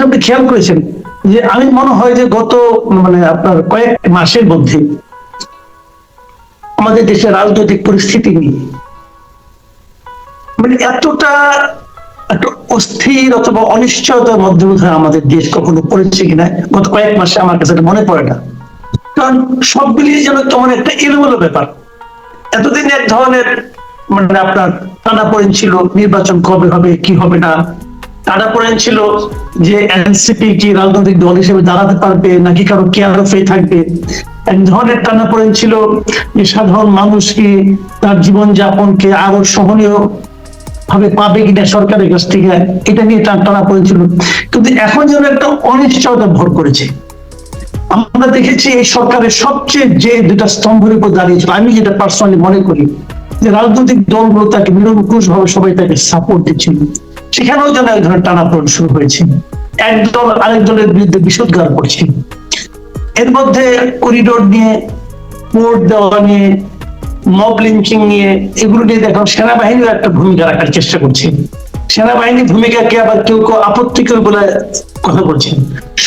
আপনি খেয়াল করেছেন যে আমি মনে হয় যে গত আপনার কয়েক মাসের মধ্যে আমাদের দেশের রাজনৈতিক পরিস্থিতি নিয়ে এতটা একটা অস্থির অথবা অনিশ্চয়তার মধ্যে বোধহয় আমাদের দেশ কখনো পড়েছে কিনা গত কয়েক মাসে আমার কাছে মনে পড়ে না। কারণ সব মিলিয়ে যেন কেমন একটা এলোমেলো ব্যাপার। এতদিন এক ধরনের আপনার টানাপোড়েন ছিল, নির্বাচন কবে হবে কি হবে না, টানাপোড়েন ছিল যে এনসিপি কি রাজনৈতিক দল হিসেবে দাঁড়াতে পারবে নাকি কারো কেয়ার অফে থাকবে। এক ধরনের টানাপোড়েন ছিল যে সাধারণ মানুষ কি তার জীবনযাপনকে আরো সহনীয় ভাবে পাবে কিনা সরকারের কাছ থেকে, এটা নিয়ে টানাপোড়েন ছিল। কিন্তু এখন যেন একটা অনিশ্চয়তা ভর করেছে। আমরা দেখেছি এই সরকারের সবচেয়ে যে দুটা স্তম্ভের উপর দাঁড়িয়েছিল, আমি যেটা পার্সোনালি মনে করি যে রাজনৈতিক দলগুলো তাকে নিরঙ্কুশ ভাবে সবাই তাকে সাপোর্ট দিচ্ছিল, সেখানেও যেন এক ধরনের টানাপোড়েন শুরু হয়েছে। এক দল আরেক দলের বিরুদ্ধে বিষোদ্গার করছে। এর মধ্যে করিডোর নিয়ে, ভোট দেওয়া নিয়ে, মব লিঞ্চিং নিয়ে, এগুলো নিয়ে দেখো সেনাবাহিনীর একটা ভূমিকা রাখার চেষ্টা করছে। সেনাবাহিনীর ভূমিকাকে আবার কেউ কেউ আপত্তিকর বলে কথা বলছেন।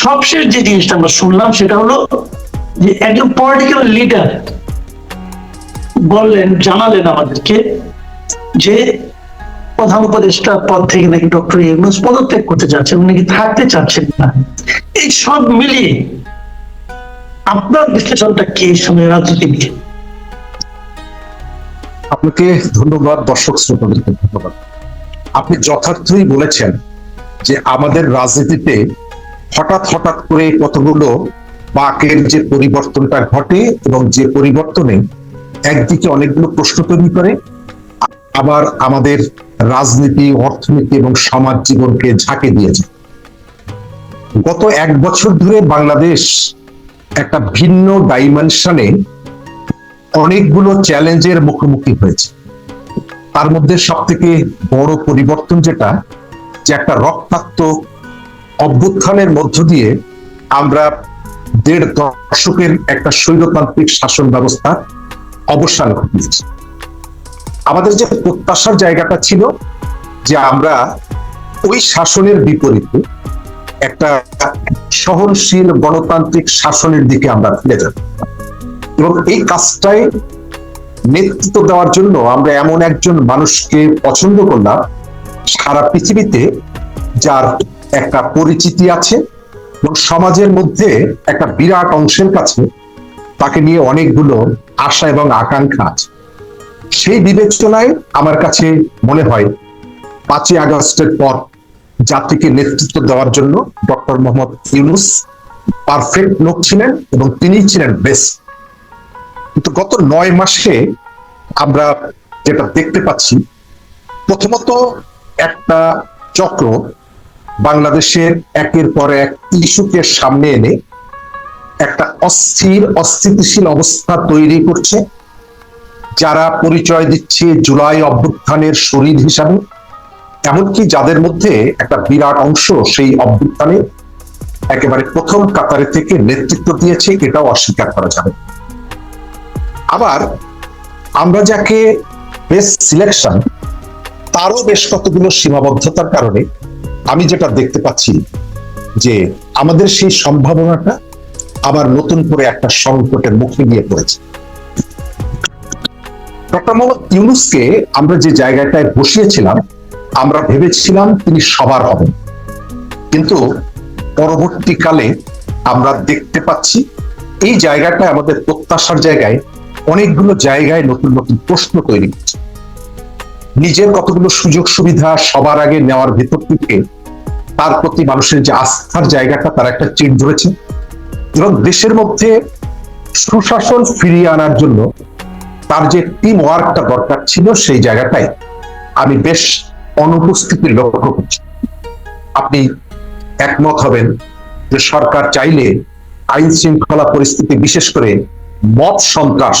সবশেষ যে জিনিসটা আমরা শুনলাম সেটা হলো যে একজন পলিটিক্যাল লিডার জানালেন আমাদেরকে যে প্রধান উপদেষ্টা পদ থেকে নাকি ডক্টর ইউনূস পদত্যাগ করতে চাচ্ছেন, নাকি থাকতে চাচ্ছেন না। এই সব মিলিয়ে আপনার বিশ্লেষণটা কি এই সময় রাজনীতি নিয়ে? আপনাকে ধন্যবাদ, দর্শক শ্রোতাদেরকে ধন্যবাদ। আপনি যথার্থই বলেছেন যে আমাদের রাজনীতিতে হঠাৎ হঠাৎ করে কতগুলো বাঁকের যে পরিবর্তনটা ঘটে এবং যে পরিবর্তনে একদিকে অনেকগুলো প্রশ্ন তৈরি করে, আবার আমাদের রাজনীতি, অর্থনীতি এবং সমাজ জীবনকে ঝাঁকে দিয়েছে। গত এক বছর ধরে বাংলাদেশ একটা ভিন্ন ডাইমেনশনে অনেকগুলো চ্যালেঞ্জের মুখোমুখি হয়েছে। তার মধ্যে সব থেকে বড় পরিবর্তন যেটা, যে একটা রক্তাক্ত অভ্যুত্থানের মধ্য দিয়ে আমরা ১.৫ দশকের একটা স্বৈরতান্ত্রিক শাসন ব্যবস্থার অবসান ঘটিয়েছি। আমাদের যে প্রত্যাশার জায়গাটা ছিল যে আমরা ওই শাসনের বিপরীতে একটা সহনশীল গণতান্ত্রিক শাসনের দিকে আমরা ফিরে যাব, এবং এই কাজটায় নেতৃত্ব দেওয়ার জন্য আমরা এমন একজন মানুষকে পছন্দ করলাম সারা পৃথিবীতে, যার একটা পরিচিতি আছে এবং সমাজের মধ্যে একটা বিরাট অংশের কাছে তাকে নিয়ে অনেকগুলো আশা এবং আকাঙ্ক্ষা আছে। সেই বিবেচনায় আমার কাছে মনে হয় ৫ই আগস্টের পর জাতিকে নেতৃত্ব দেওয়ার জন্য ডক্টর মোহাম্মদ ইউনূস পারফেক্ট লোক ছিলেন এবং তিনিই ছিলেন বেস্ট। কিন্তু গত ৯ মাসে আমরা যেটা দেখতে পাচ্ছি, প্রথমত একটা চক্র বাংলাদেশের একের পর এক ইস্যুকে সামনে এনে একটা অস্থিতিশীল অবস্থা তৈরি করছে, যারা পরিচয় দিচ্ছে জুলাই অভ্যুত্থানের শরীর হিসাবে, এমনকি যাদের মধ্যে একটা বিরাট অংশ সেই অভ্যুত্থানে একেবারে প্রথম কাতারে থেকে নেতৃত্ব দিয়েছে, এটাও অস্বীকার করা যাবে। আবার আমরা যাকে বেস্ট সিলেকশন, তারও বেশ কতগুলো সীমাবদ্ধতার কারণে আমি যেটা দেখতে পাচ্ছি যে আমাদের সেই সম্ভাবনাটা আবার নতুন করে একটা সংকটের মুখে গিয়ে পড়েছে। ডক্টর মোহাম্মদ ইউনূসকে আমরা যে জায়গাটায় বসিয়েছিলাম, আমরা ভেবেছিলাম তিনি সবার হবেন, কিন্তু পরবর্তীকালে আমরা দেখতে পাচ্ছি এই জায়গাটায় আমাদের প্রত্যাশার জায়গায় অনেকগুলো জায়গায় নতুন নতুন প্রশ্ন তৈরি হচ্ছে। নিজের কতগুলো সুযোগ সুবিধা সবার আগে নেওয়ার ভেতর থেকে তার প্রতি মানুষের যে আস্থার জায়গাটা, তার একটা চেঞ্জ হয়েছে, এবং দেশের মধ্যে সুশাসন ফিরিয়ে আনার জন্য তার যে টিম ওয়ার্কটা দরকার ছিল, সেই জায়গাটায় আমি বেশ অনুপস্থিতি লক্ষ্য করছি। আপনি একমত হবেন যে সরকার চাইলে আইন শৃঙ্খলা পরিস্থিতি, বিশেষ করে মব সন্ত্রাস,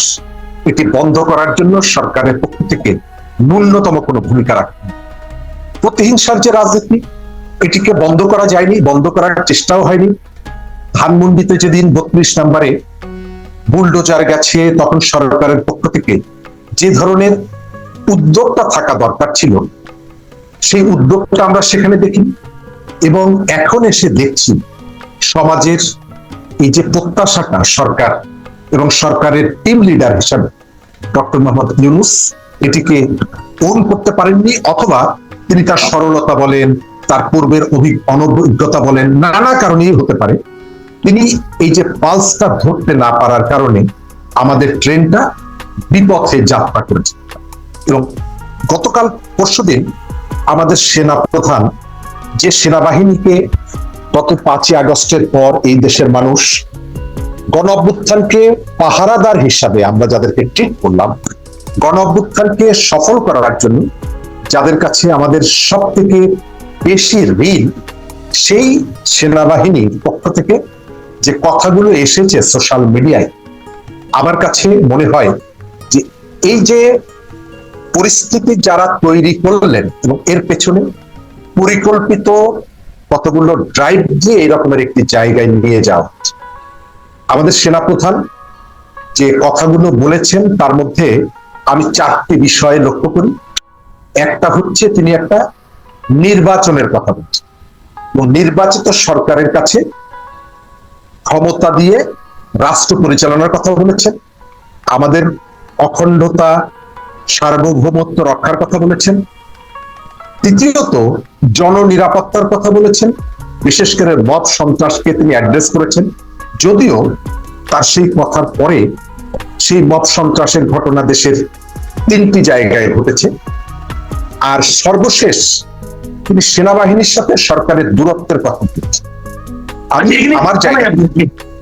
এটি বন্ধ করার জন্য সরকারের পক্ষ থেকে ন্যূনতম কোনো ভূমিকা রাখে। প্রতিহিংসার যে রাজনীতি, এটিকে বন্ধ করা যায়নি, বন্ধ করার চেষ্টাও হয়নি। ধানমন্ডিতে যেদিন ৩২ নম্বরে বুলডোজার গেছে, তখন সরকারের পক্ষ থেকে যে ধরনের উদ্যোগটা থাকা দরকার ছিল, সেই উদ্যোগটা আমরা সেখানে দেখি। এবং এখন এসে দেখছি সমাজের এই যে প্রত্যাশাটা সরকার এবং সরকারের টিম লিডার হিসাবে ডক্টর মোহাম্মদ ইউনূস এটিকে পূরণ করতে পারেননি, অথবা তিনি তার সরলতা বলেন, তার পূর্বের অনভিজ্ঞতা বলেন, নানা কারণেই হতে পারে, তিনি এই যে পালসটা ধরতে না পারার কারণে আমাদের ট্রেনটা বিপথে যাত্রা করেছে। এবং গতকাল পরশুদিন আমাদের সেনা প্রধান যে সেনাবাহিনীকে গত 5ই আগস্টের পর এই দেশের মানুষ গণ অভ্যুত্থানকে পাহারাদার হিসাবে আমরা যাদেরকে ট্রিট করলাম, গণ অভ্যুত্থানকে সফল করার জন্য যাদের কাছে আমাদের সব থেকে বেশি ঋণ, সেই সেনাবাহিনীর পক্ষ থেকে যে কথাগুলো এসেছে সোশ্যাল মিডিয়ায়, আমার কাছে মনে হয় যে এই যে পরিস্থিতি যারা তৈরি করলেন এবং এর পেছনে পরিকল্পিত কতগুলো ড্রাইভ দিয়ে এরকমের একটি জায়গায় নিয়ে যাওয়া হচ্ছে। আমাদের সেনাপ্রধান যে কথাগুলো বলেছেন তার মধ্যে আমি 4টি বিষয়ে লক্ষ্য করি। একটা হচ্ছে তিনি একটা নির্বাচনের কথা বলছেন এবং নির্বাচিত সরকারের কাছে ক্ষমতা দিয়ে রাষ্ট্র পরিচালনার কথা বলেছেন, আমাদের অখণ্ডতা সার্বভৌমত্ব রক্ষার কথা বলেছেন। তৃতীয়ত জননিরাপত্তার কথা বলেছেন, বিশেষ করে মব সন্ত্রাসকে তিনি অ্যাড্রেস করেছেন, যদিও তার সেই কথার পরে সেই মব সন্ত্রাসের ঘটনা দেশের 3টি জায়গায় ঘটেছে। আর সর্বশেষ তিনি সেনাবাহিনীর সাথে সরকারের দূরত্বের কথা বলেছেন।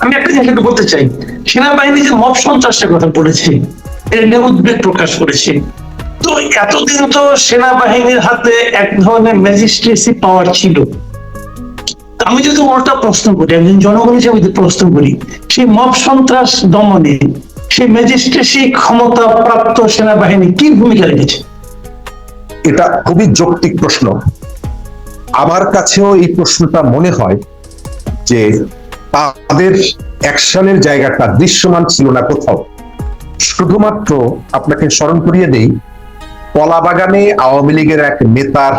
আমি একটা জিনিস একটু বলতে চাই, সেনাবাহিনী যে মব সন্ত্রাসের কথা বলেছে, এর নিয়ে উদ্বেগ প্রকাশ করেছে। তো এতদিন তো সেনাবাহিনীর হাতে এক ধরনের ম্যাজিস্ট্রেসি পাওয়ার ছিল। আমি যদি ওটা প্রশ্ন করি, একজন জনগণ হিসেবে যদি প্রশ্ন করি, সেই মব সন্ত্রাস দমনে সেই ম্যাজিস্ট্রেসি ক্ষমতা প্রাপ্ত সেনাবাহিনী কি ভূমিকা রেখেছে? এটা খুবই যৌক্তিক প্রশ্ন। আমার কাছেও এই প্রশ্নটা মনে হয় যে তাদের অ্যাকশনের জায়গাটা দৃশ্যমান ছিল না কোথাও। শুধুমাত্র আপনাকে স্মরণ করিয়ে দেই, কলাবাগানে আওয়ামী লীগের এক নেতার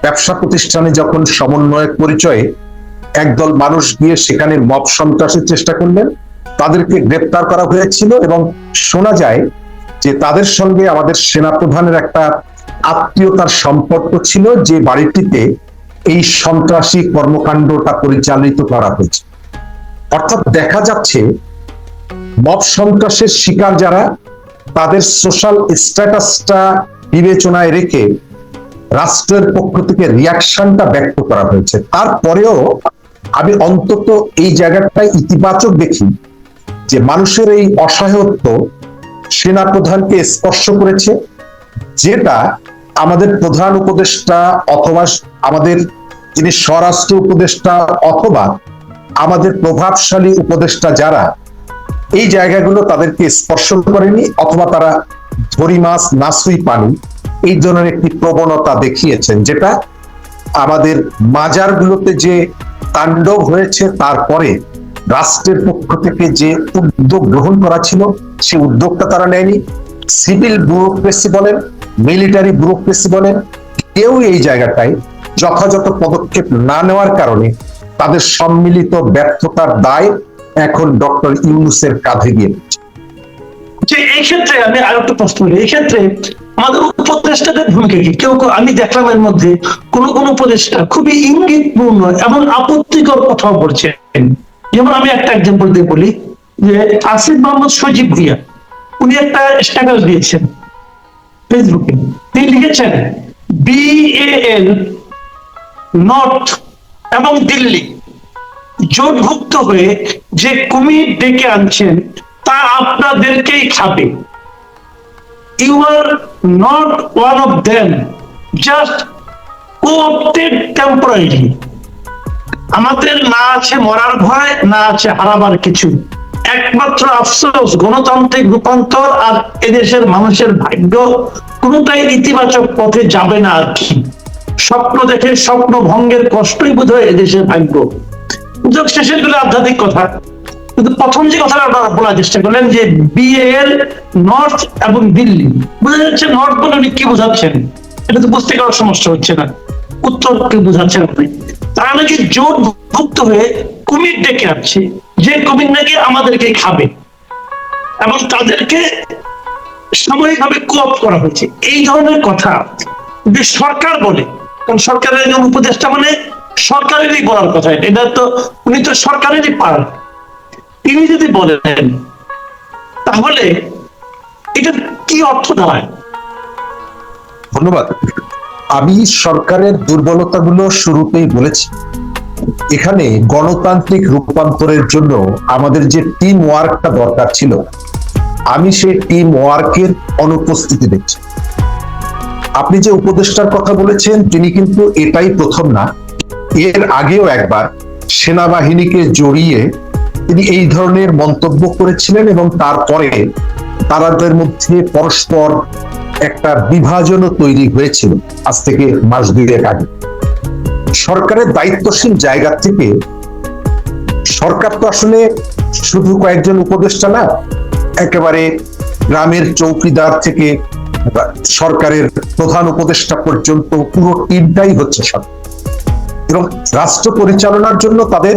ব্যবসা প্রতিষ্ঠানে যখন সমন্বয়ক পরিচয়ে একদল মানুষ গিয়ে সেখানে মব সন্ত্রাসের চেষ্টা করলেন, তাদেরকে গ্রেপ্তার করা হয়েছিল এবং শোনা যায় যে তাদের সঙ্গে আমাদের সেনাপ্রধানের একটা আত্মীয়তার সম্পর্ক ছিল, যে বাড়িটিতে এই সন্ত্রাসী কর্মকাণ্ডটা পরিচালিত করা হয়েছে। অর্থাৎ দেখা যাচ্ছে মব সন্ত্রাসের শিকার যারা, তাদের সোশ্যাল স্ট্যাটাসটা বিবেচনায় রেখে রাষ্ট্রের পক্ষ থেকে রিয়াকশনটা ব্যক্ত করা হয়েছে। তারপরেও আমি অন্তত এই জায়গাটায় ইতিবাচক দেখি যে মানুষের এই অসহায়ত্ব সেনাপ্রধানকে স্পর্শ করেছে, যেটা আমাদের প্রধান উপদেষ্টা অথবা আমাদের যিনি স্বরাষ্ট্র উপদেষ্টা অথবা আমাদের প্রভাবশালী উপদেষ্টা যারা, এই জায়গাগুলো তাদেরকে স্পর্শ করেনি, অথবা তারা ধরি মাছ নাসুই পানি এই ধরনের একটি প্রবণতা দেখিয়েছেন, যেটা আমাদের মাজারগুলোতে যে তাণ্ডব হয়েছে তারপরে রাষ্ট্রের পক্ষ থেকে যে উদ্যোগ গ্রহণ করা ছিল সেই উদ্যোগটা তারা নেয়নি। সিভিল ব্যুরোক্রেসি বলেন, মিলিটারি ব্যুরোক্রেসি বলেন, কেউ এই জায়গাটায় যথাযথ পদক্ষেপ না নেওয়ার কারণে তাদের সম্মিলিত ব্যর্থতার দায় এখন ডক্টর ইউনূসের কাঁধে গিয়ে যে এই ক্ষেত্রে আমি আরো একটা প্রশ্ন করি, এই ক্ষেত্রে আমাদের উপদেষ্টাদের ভূমিকা কি? কেউ আমি দেখলাম এর মধ্যে কোন উপদেষ্টা খুবই ইঙ্গিতপূর্ণ এবং আপত্তিকর কথা বলছেন। যেমন আমি একটা এক্সাম্পল দিয়ে বলি, যে আসিফ মোহাম্মদ সজীব ভুঁইয়া উনি একটা স্ট্যাটাস দিয়েছেন ফেসবুকে, তিনি লিখেছেন BAL নর্থ এবং দিল্লি জোটভুক্ত হয়ে যে কুমির ডেকে আনছেন তা আপনাদেরকেই খাবে। You are not one of them, just co-opted temporarily। আমাদের না আছে মরার ভয়, না আছে হারাবার কিছু, একমাত্র আফসোস গণতান্ত্রিক রূপান্তর আর এদেশের মানুষের ভাগ্য কোনটাই ইতিবাচক পথে যাবে না আর কি। স্বপ্ন দেখে স্বপ্ন ভঙ্গের কষ্টই বোধহয় এদেশের ভাগ্য। যোগ শেষের গুলো আধ্যাত্মিক কথা, কিন্তু প্রথম যে কথাটা আপনারা বলার চেষ্টা করলেন যে BAL নর্থ এবং দিল্লি, বোঝা যাচ্ছে নর্থ বলে উনি কি বোঝাচ্ছেন এটা তো বুঝতে কারো সমস্যা হচ্ছে না, উত্তর কি বোঝাচ্ছেন আপনি। তারা নাকি জোট ভুক্ত হয়ে কুমির ডেকে আনছে, যে কুমির নাকি আমাদেরকে খাবে, এবং তাদেরকে সাময়িকভাবে কোঅপ করা হয়েছে। এই ধরনের কথা যে সরকার বলে, কারণ সরকারের একজন উপদেষ্টা মানে সরকারেরই বলার কথা, এটা তো উনি তো সরকারেরই পার, তিনি যদি বলেন তাহলে এটা কি অর্থ দাঁড়ায়? ধন্যবাদ। আমি সরকারের দুর্বলতাগুলো শুরুতেই বলেছি। এখানে গণতান্ত্রিক রূপান্তরের জন্য আমাদের যে টিম ওয়ার্কটা দরকার ছিল, আমি সেই টিম ওয়ার্কের অনুপস্থিতি দেখছি। আপনি যে উপদেষ্টার কথা বলেছেন, তিনি কিন্তু এটাই প্রথম না, এর আগেও একবার সেনাবাহিনীকে জড়িয়ে তিনি এই ধরনের মন্তব্য করেছিলেন, এবং তারপরে তাদের মধ্যে পরস্পর একটা বিভাজনও তৈরি হয়েছিল আজ থেকে মাস দুয়েক আগে। সরকারের দায়িত্বশীল জায়গা থেকে, সরকার তো আসলে শুধু কয়েকজন উপদেষ্টা না, একেবারে গ্রামের চৌকিদার থেকে সরকারের প্রধান উপদেষ্টা পর্যন্ত পুরো টিমটাই হচ্ছে সরকার, এবং রাষ্ট্র পরিচালনার জন্য তাদের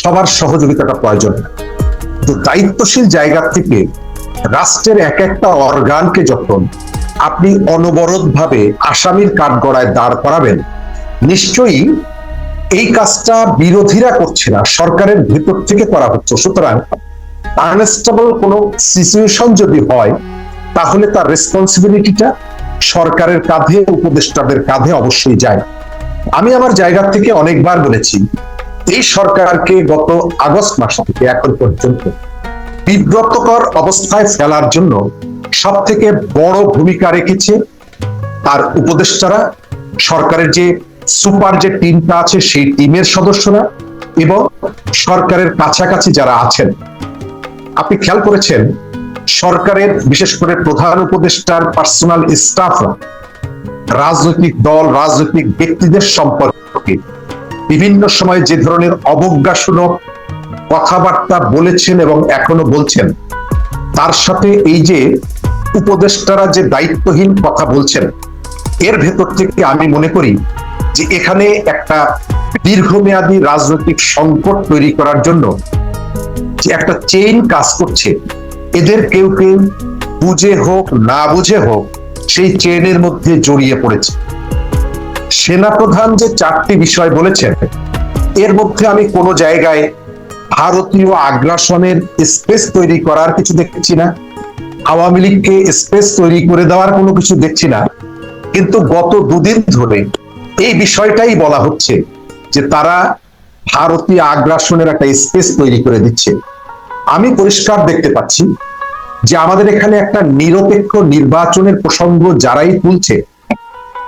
সবার সহযোগিতাটা প্রয়োজন। তো দায়িত্বশীল জায়গা থেকে রাষ্ট্রের এক একটা অর্গানকে যখন আপনি অনবরতভাবে আসামির কাঠগড়ায় দাঁড় করাবেন, নিশ্চয়ই এই কাজটা বিরোধীরা করছে না, সরকারের ভেতর থেকে করা হচ্ছে। সুতরাং আনস্টেবল কোনো সিচুয়েশন যদি হয়, তাহলে তার রেসপন্সিবিলিটিটা সরকারের কাঁধে, উপদেষ্টাদের কাঁধে অবশ্যই যায়। আমি আমার জায়গা থেকে অনেকবার বলেছি, এই সরকারকে গত আগস্ট মাস থেকে এখন পর্যন্ত বিব্রতকর অবস্থায় ফেলার জন্য সব থেকে বড় ভূমিকা রেখেছে তার উপদেষ্টারা, সরকারের যে সুপার যে টিমটা আছে সেই টিমের সদস্যরা, এবং সরকারের কাছাকাছি যারা আছেন। আপনি খেয়াল করেছেন, সরকারের বিশেষ করে প্রধান উপদেষ্টার পার্সোনাল স্টাফরা রাজনৈতিক দল, রাজনৈতিক ব্যক্তিদের সম্পর্কে বিভিন্ন সময় যে ধরনের অবজ্ঞাসূলক কথাবার্তা বলেছেন এবং এখনো বলছেন, তার সাথে এই যে উপদেষ্টারা যে দায়িত্বহীন কথা বলছেন, এর ভেতর থেকে আমি মনে করি যে এখানে একটা দীর্ঘমেয়াদী রাজনৈতিক সংকট তৈরি করার জন্য যে একটা চেইন কাজ করছে। এদের কেউ কেউ বুঝে হোক না বুঝে হোক সেই চেইনের মধ্যে জড়িয়ে পড়েছে। সেনাপ্রধান যে 4টি বিষয় বলেছেন, এর মধ্যে আমি কোনো জায়গায় ভারতীয় আগ্রাসনের স্পেস তৈরি করার কিছু দেখছি না, আওয়ামী লীগকে স্পেস তৈরি করে দেওয়ার কোনো কিছু দেখছি না। কিন্তু গত দুদিন ধরে এই বিষয়টাই বলা হচ্ছে যে তারা ভারতীয় আগ্রাসনের একটা স্পেস তৈরি করে দিচ্ছে। আমি পরিষ্কার দেখতে পাচ্ছি যে আমাদের এখানে একটা নিরপেক্ষ নির্বাচনের প্রসঙ্গ যারাই তুলছে,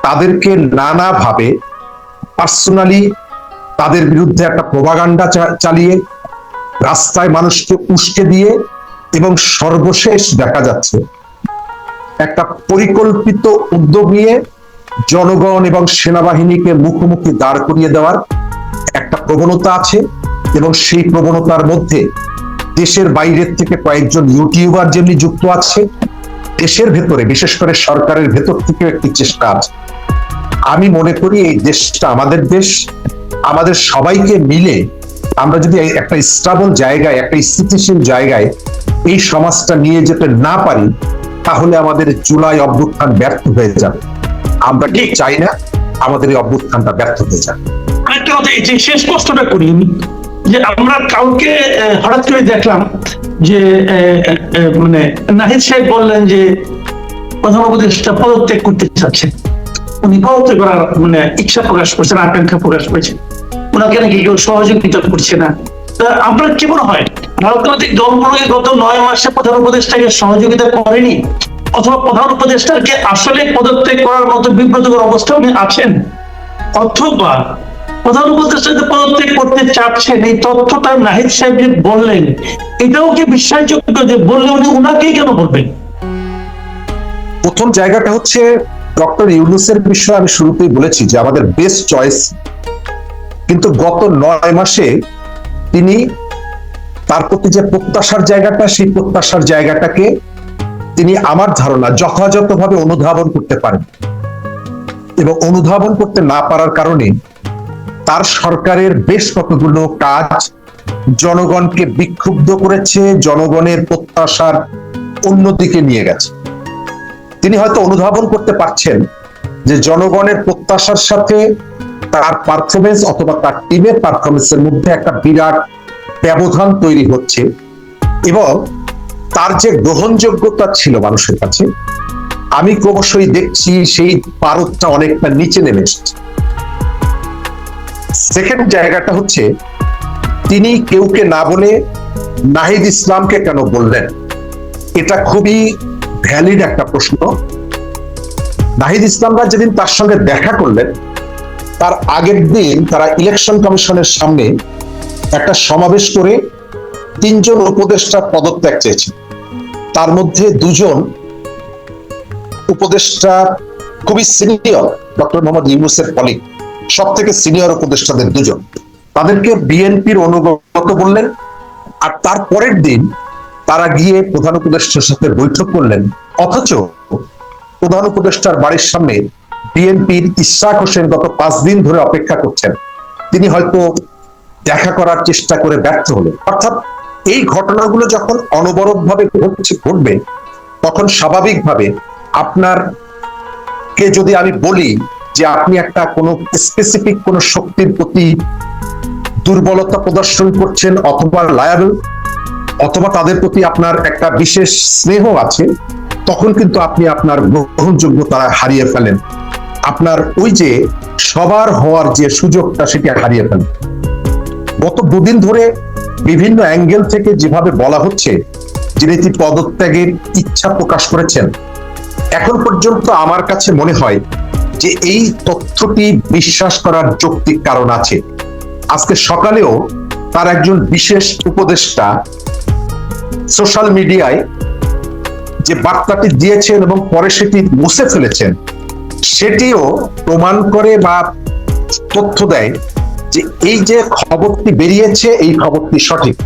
তাদেরকে নানাভাবে পার্সোনালি তাদের বিরুদ্ধে একটা প্রোপাগান্ডা চালিয়ে, রাস্তায় মানুষকে উস্কে দিয়ে, এবং সর্বশেষ দেখা যাচ্ছে একটা পরিকল্পিত উদ্যোগ নিয়ে জনগণ এবং সেনাবাহিনীকে মুখোমুখি দাঁড় করিয়ে দেওয়ার একটা প্রবণতা আছে। এবং সেই প্রবণতার মধ্যে দেশের বাইরের থেকে কয়েকজন ইউটিউবার যেমনি যুক্ত আছে, দেশের ভেতরে বিশেষ করে সরকারের ভেতর থেকে একটি চেষ্টা আছে। আমি মনে করি এই দেশটা আমাদের দেশ, আমাদের সবাইকে মিলে আমরা যদি একটা স্টেবল জায়গায়, একটা স্থিতিশীল জায়গায় এই সমাজটা নিয়ে যেতে না পারি, তাহলে আমাদের জুলাই অভ্যুত্থান ব্যর্থ হয়ে যাবে। আমরা ঠিক চাই না আমাদের এই অভ্যুত্থানটা ব্যর্থ হয়ে যাবে। আরেকটা কথা, এই যে শেষ প্রশ্নটা করি আমি, যে আমরা কাউকে হঠাৎ করে দেখলাম যে মানে নাহিদ সাহেব বললেন যে প্রধান উপদেষ্টা পদত্যাগ করতে চাচ্ছেন, উনি পদত্যাগ করার মানে ইচ্ছা প্রকাশ করছেন, আকাঙ্ক্ষা প্রকাশ করেছেন, ওনাকে নাকি কেউ সহযোগিতা করছে না। আপনার কি মনে হয় রাজনৈতিক দলগুলোকে গত 9 মাসে প্রধান উপদেষ্টাকে সহযোগিতা করেনি, অথবা প্রধান উপদেষ্টাকে আসলে পদত্যাগ করার মতো বিব্রতকর অবস্থা উনি আছেন, অথবা প্রধান উপদেষ্টা যে পদত্যাগ করতে চাচ্ছেন এই তথ্যটা নাহিদ সাহেব যে বললেন, এটাও কি বিশ্বাসযোগ্য যে বললে উনি উনাকেই কেন বলবেন? প্রথম জায়গাটা হচ্ছে ডক্টর ইউনূসের বিষয়ে আমি শুরুতেই বলেছি যে আমাদের বেস্ট চয়েস, কিন্তু গত 9 মাসে তিনি তার প্রতি যে প্রত্যাশার জায়গাটা, সেই প্রত্যাশার জায়গাটাকে তিনি আমার ধারণা যথাযথভাবে অনুধাবন করতে পারেন, এবং অনুধাবন করতে না পারার কারণে তার সরকারের বেশ কতগুলো কাজ জনগণকে বিক্ষুব্ধ করেছে, জনগণের প্রত্যাশার অন্যদিকে নিয়ে গেছে। তিনি হয়তো অনুধাবন করতে পারছেন যে জনগণের প্রত্যাশার সাথে তার পারফরমেন্স অথবা তার টিমের পারফরমেন্সের মধ্যে একটা বিরাট ব্যবধান তৈরি হচ্ছে, এবং তার যে গ্রহণযোগ্যতা ছিল মানুষের কাছে, আমি ক্রমশই দেখছি সেই পারদটা অনেকটা নিচে নেমে এসেছে। সেকেন্ড জায়গাটা হচ্ছে, তিনি কেউকে না বলে নাহিদ ইসলামকে কেন বললেন? এটা খুবই ভ্যালিড একটা প্রশ্ন। নাহিদ ইসলামরা যেদিন তার সঙ্গে দেখা করলেন, তার আগের দিন তারা ইলেকশন কমিশনের সামনে একটা সমাবেশ করে 3 জন উপদেষ্টা পদত্যাগ চেয়েছেন। তার মধ্যে 2 জন উপদেষ্টা খুবই সিনিয়র, ডক্টর মোহাম্মদ ইউনূসের কলিগ, সব থেকে সিনিয়র উপদেষ্টাদের 2 জন, তাদেরকে বিএনপির অনুগত বললেন। আর তার পরের দিন তারা গিয়ে প্রধান উপদেষ্টার সাথে বৈঠক করলেন, অথচ প্রধান উপদেষ্টার বাড়ির সামনে বিএনপির ইশরাক হোসেন গত 5 দিন ধরে অপেক্ষা করছেন। তিনি হয়তো দেখা করার চেষ্টা করে ব্যর্থ হলেন। অর্থাৎ এই ঘটনাগুলো যখন অনবরতভাবে ঘটবে, তখন স্বাভাবিকভাবে আপনার কে যদি আমি বলি যে আপনি একটা কোনো স্পেসিফিক কোনো শক্তির প্রতি দুর্বলতা প্রদর্শন করছেন, অথবা লায়াবল, অথবা তাদের প্রতি আপনার একটা বিশেষ স্নেহ আছে, তখন কিন্তু আপনি আপনার গ্রহণযোগ্যতা হারিয়ে ফেলেন, আপনার ওই যে সবার হওয়ার যে সুযোগটা সেটা হারিয়ে ফেলেন। গত 2 দিন ধরে বিভিন্ন অ্যাঙ্গেল থেকে যেভাবে বলা হচ্ছে যে তিনি পদত্যাগের ইচ্ছা প্রকাশ করেছেন, এখন পর্যন্ত আমার কাছে মনে হয় যে এই তথ্যটি বিশ্বাস করার যৌক্তিক কারণ আছে। আজকে সকালেও তার একজন বিশেষ উপদেষ্টা সোশ্যাল মিডিয়ায় যে বার্তাটি দিয়েছেন এবং পরে সেটি মুছে ফেলেছেন, সেটিও প্রমাণ করে বা তথ্য দেয় যে এই যে খবরটি বেরিয়েছে, এই খবরটি সঠিক।